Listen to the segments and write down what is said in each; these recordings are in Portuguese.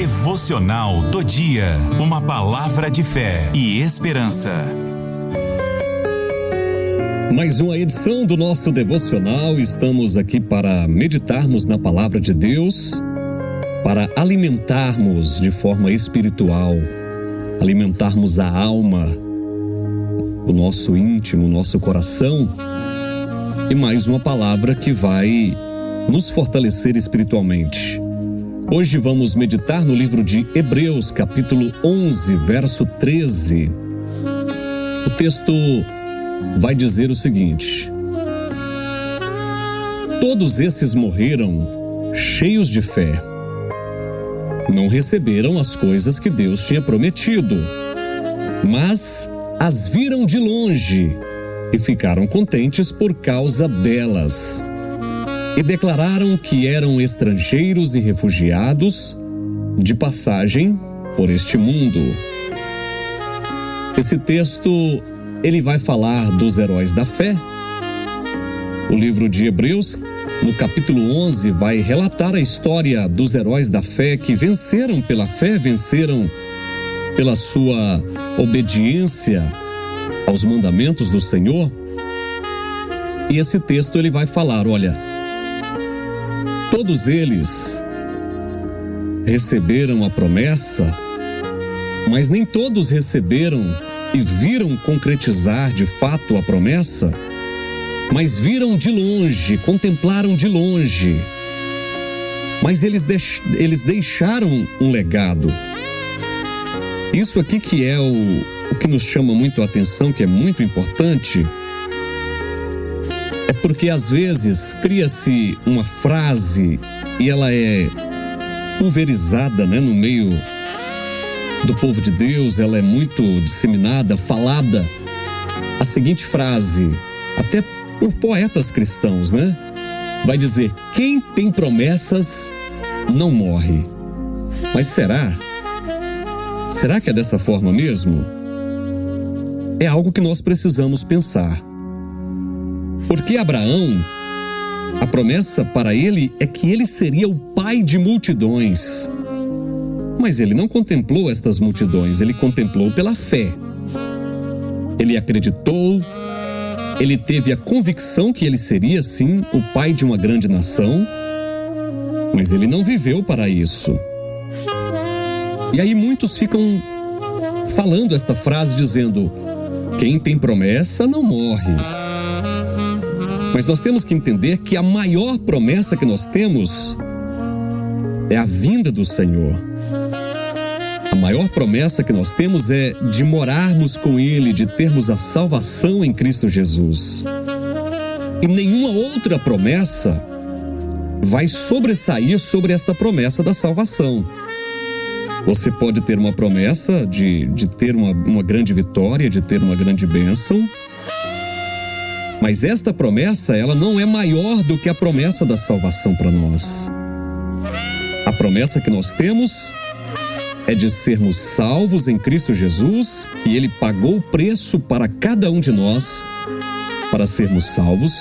Devocional do dia. Uma palavra de fé e esperança. Mais uma edição do nosso devocional. Estamos aqui para meditarmos na palavra de Deus, para alimentarmos de forma espiritual, alimentarmos a alma, o nosso íntimo, o nosso coração, e mais uma palavra que vai nos fortalecer espiritualmente. Hoje vamos meditar no livro de Hebreus, capítulo 11, verso 13. O texto vai dizer o seguinte: todos esses morreram cheios de fé. Não receberam as coisas que Deus tinha prometido, mas as viram de longe e ficaram contentes por causa delas. E declararam que eram estrangeiros e refugiados de passagem por este mundo. Esse texto, ele vai falar dos heróis da fé. O livro de Hebreus, no capítulo 11, vai relatar a história dos heróis da fé que venceram pela fé, venceram pela sua obediência aos mandamentos do Senhor. E esse texto, ele vai falar, olha, todos eles receberam a promessa, mas nem todos receberam e viram concretizar de fato a promessa, mas viram de longe, contemplaram de longe. Mas eles deixaram um legado. Isso aqui que é o que nos chama muito a atenção, que é muito importante, é porque às vezes cria-se uma frase e ela é pulverizada, no meio do povo de Deus, ela é muito disseminada, falada. A seguinte frase, até por poetas cristãos, vai dizer: quem tem promessas não morre. Mas será? Será que é dessa forma mesmo? É algo que nós precisamos pensar. Porque Abraão, a promessa para ele é que ele seria o pai de multidões. Mas ele não contemplou estas multidões, ele contemplou pela fé. Ele acreditou, ele teve a convicção que ele seria, sim, o pai de uma grande nação, mas ele não viveu para isso. E aí muitos ficam falando esta frase dizendo: quem tem promessa não morre. Mas nós temos que entender que a maior promessa que nós temos é a vinda do Senhor. A maior promessa que nós temos é de morarmos com Ele, de termos a salvação em Cristo Jesus. E nenhuma outra promessa vai sobressair sobre esta promessa da salvação. Você pode ter uma promessa de ter uma grande vitória, de ter uma grande bênção, mas esta promessa, ela não é maior do que a promessa da salvação para nós. A promessa que nós temos é de sermos salvos em Cristo Jesus, que Ele pagou o preço para cada um de nós, para sermos salvos.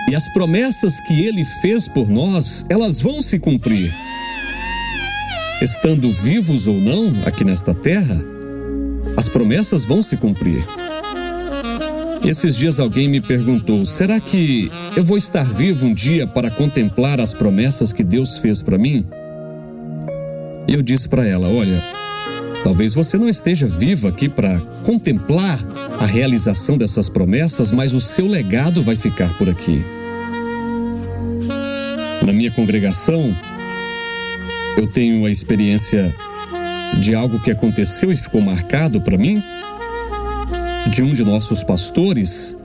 E as promessas que Ele fez por nós, elas vão se cumprir. Estando vivos ou não aqui nesta terra, as promessas vão se cumprir. Esses dias alguém me perguntou: será que eu vou estar vivo um dia para contemplar as promessas que Deus fez para mim? E eu disse para ela: olha, talvez você não esteja viva aqui para contemplar a realização dessas promessas, mas o seu legado vai ficar por aqui. Na minha congregação, eu tenho a experiência de algo que aconteceu e ficou marcado para mim, de um de nossos pastores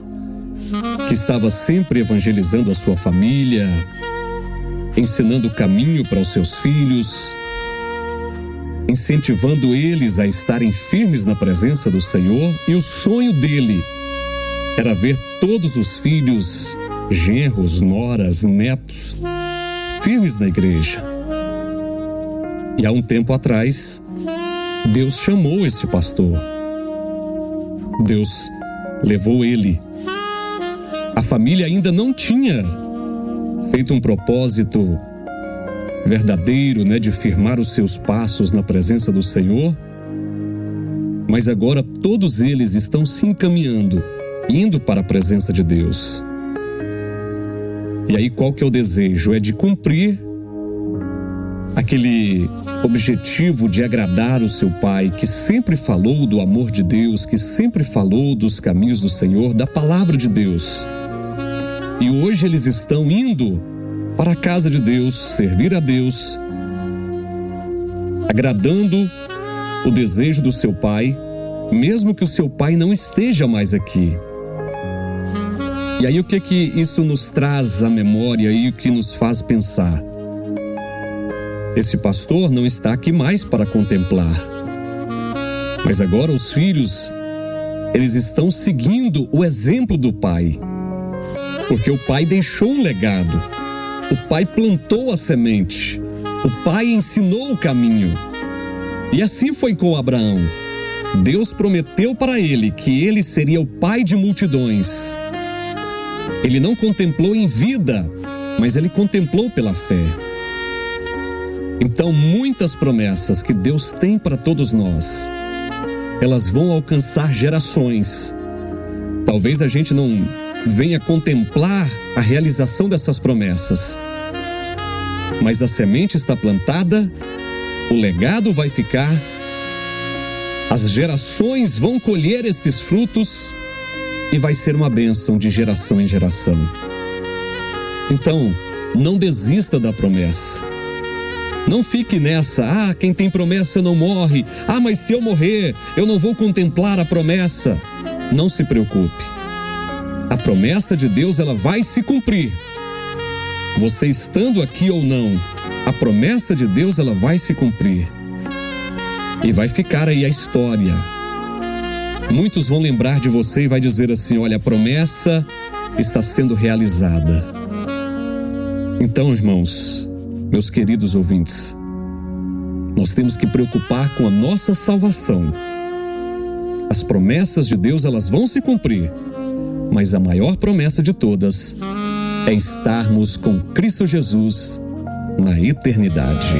que estava sempre evangelizando a sua família, ensinando o caminho para os seus filhos, incentivando eles a estarem firmes na presença do Senhor, e o sonho dele era ver todos os filhos, genros, noras, netos, firmes na igreja. E há um tempo atrás, Deus chamou esse pastor. Deus levou ele. A família ainda não tinha feito um propósito verdadeiro, né, de firmar os seus passos na presença do Senhor. Mas agora todos eles estão se encaminhando, indo para a presença de Deus. E aí qual que é o desejo? É de cumprir aquele objetivo de agradar o seu Pai, que sempre falou do amor de Deus, que sempre falou dos caminhos do Senhor, da palavra de Deus. E hoje eles estão indo para a casa de Deus, servir a Deus, agradando o desejo do seu Pai, mesmo que o seu Pai não esteja mais aqui. E aí o que isso nos traz à memória e o que nos faz pensar? Esse pastor não está aqui mais para contemplar, mas agora os filhos, eles estão seguindo o exemplo do pai, porque o pai deixou um legado, o pai plantou a semente, o pai ensinou o caminho. E assim foi com Abraão. Deus prometeu para ele que ele seria o pai de multidões. Ele não contemplou em vida, mas ele contemplou pela fé. Então, muitas promessas que Deus tem para todos nós, elas vão alcançar gerações. Talvez a gente não venha contemplar a realização dessas promessas, mas a semente está plantada, o legado vai ficar, as gerações vão colher estes frutos e vai ser uma bênção de geração em geração. Então, não desista da promessa. Não fique nessa, quem tem promessa não morre. Mas se eu morrer, eu não vou contemplar a promessa. Não se preocupe. A promessa de Deus, ela vai se cumprir. Você estando aqui ou não, a promessa de Deus, ela vai se cumprir. E vai ficar aí a história. Muitos vão lembrar de você e vai dizer assim: olha, a promessa está sendo realizada. Então, irmãos, meus queridos ouvintes, nós temos que preocupar com a nossa salvação. As promessas de Deus, elas vão se cumprir, mas a maior promessa de todas é estarmos com Cristo Jesus na eternidade.